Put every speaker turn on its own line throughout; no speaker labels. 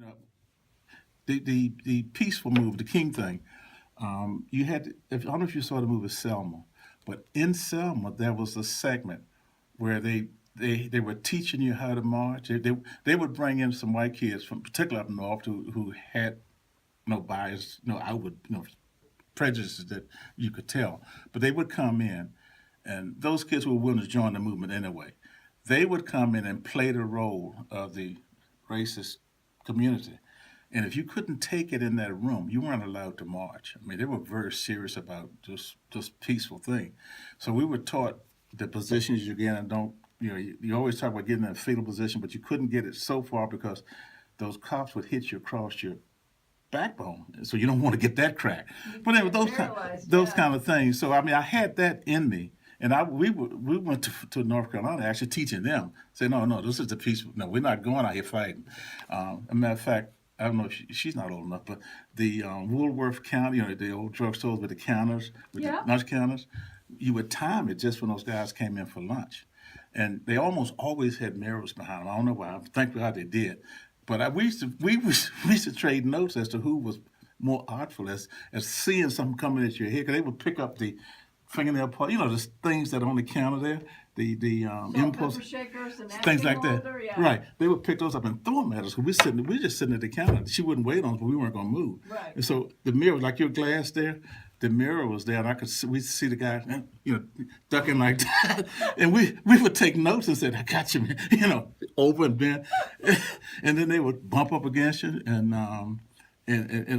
You know, the peaceful move, the King thing. You had if I don't know if you saw the movie Selma, but in Selma there was a segment where they were teaching you how to march. They would bring in some white kids from particularly up north who had no bias, no outward prejudices that you could tell, but they would come in, and those kids who were willing to join the movement anyway, they would come in and play the role of the racist community. And if you couldn't take it in that room, you weren't allowed to march. I mean, they were very serious about this peaceful thing. So we were taught the positions you get and don't. You always talk about getting in a fetal position, but you couldn't get it so far because those cops would hit you across your backbone. So you don't want to get that crack. But anyway, those kind of things. So I mean, I had that in me. And we went to North Carolina actually teaching them. Say, no, this is the peaceful. No, we're not going out here fighting. As a matter of fact, I don't know if she's not old enough, but the Woolworth counter, the old drugstores with the counters, with the lunch counters, you would time it just when those guys came in for lunch. And they almost always had mirrors behind them. I don't know why. I'm thankful how they did. But we used to trade notes as to who was more artful as seeing something coming at your head. Because they would pick up the fingernail part, the things that are on the counter there, the impulse
shakers and
things like that.
holder, yeah.
Right. They would pick those up and throw them at us. We're just sitting at the counter. She wouldn't wait on us, but we weren't going to move.
Right.
And so the mirror, like your glass there, the mirror was there, and we see the guy, ducking like that, and we would take notes and say, "I got you, man," over and bend, and then they would bump up against you, and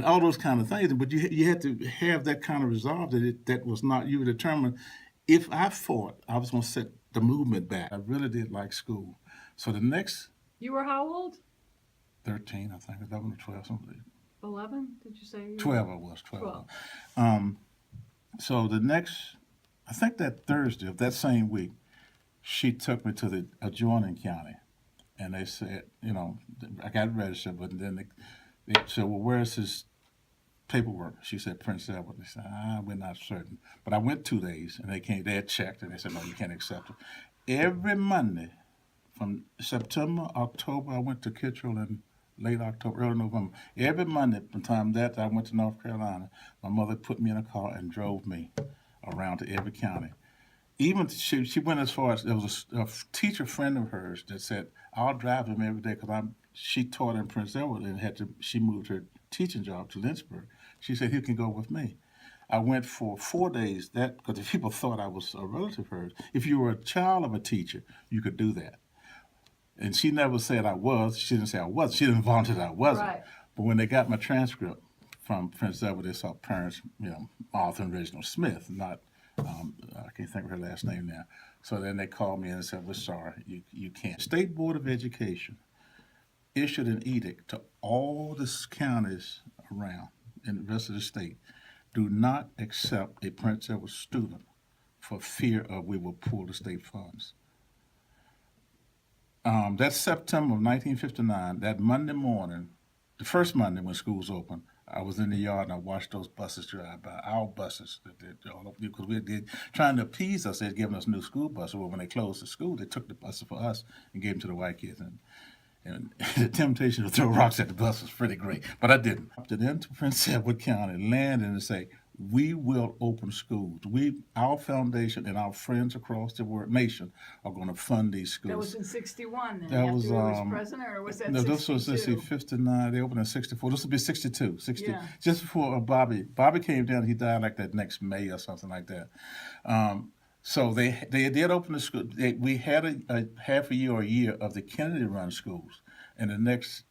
all those kind of things. But you had to have that kind of resolve that was not you were determined. If I fought, I was going to set the movement back. I really did like school. So the next
You were how old?
13, I think, 11 or 12, something.
11, did you say?
12 I was, 12.
12.
So the next, I think that Thursday of that same week, she took me to the adjoining county. And they said, I got registered, but then they said, well, where's his paperwork? She said, Prince Edward. They said, we're not certain. But I went 2 days, and they had checked, and they said, no, you can't accept it. Every Monday from September, October, I went to Kittrell and late October, early November. Every Monday from time that I went to North Carolina, my mother put me in a car and drove me around to every county. Even she went as far as there was a teacher friend of hers that said, I'll drive him every day because she taught in Prince Edward and she moved her teaching job to Lynchburg. She said, he can go with me. I went for 4 days because the people thought I was a relative of hers. If you were a child of a teacher, you could do that. And she never said I was. She didn't say I was. She didn't volunteer that I wasn't.
Right.
But when they got my transcript from Prince Edward, they saw parents, Arthur and Reginald Smith, not, I can't think of her last name now. So then they called me and said, we're sorry, you can't. State Board of Education issued an edict to all the counties around in the rest of the state, do not accept a Prince Edward student for fear of we will pull the state funds. That September of 1959, that Monday morning, the first Monday when schools opened, I was in the yard and I watched those buses drive by, our buses, because they're trying to appease us. They're giving us new school buses. Well, when they closed the school, they took the buses for us and gave them to the white kids. And the temptation to throw rocks at the bus was pretty great, but I didn't. I opted into Prince Edward County, landed and say, we will open schools. Our foundation and our friends across the nation are going to fund these schools.
That was in 61 then,
That
after
was,
he was president, or was that
No,
62?
this was, let's see, 59. They opened in 64. This will be 62.
Yeah.
Just before Bobby. Bobby came down. He died like that next May or something like that. So they did open the school. We had a half a year or a year of the Kennedy-run schools. And the next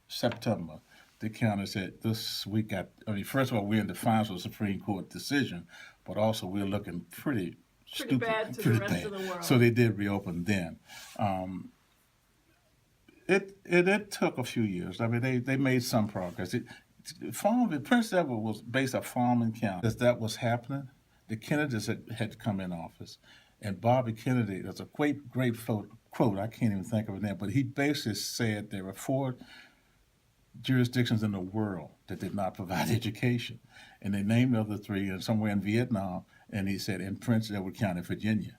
September, the county said, first of all, we're in defiance of the Supreme Court decision, but also we're looking pretty stupid.
Bad to the rest of the world.
So they did reopen then. It took a few years. I mean, they made some progress. Prince Edward was based on farming county. As that was happening, the Kennedys had come in office. And Bobby Kennedy, there's a great quote, I can't even think of it now, but he basically said there were 4 jurisdictions in the world that did not provide education. And they named the other 3 somewhere in Vietnam, and he said in Prince Edward County, Virginia.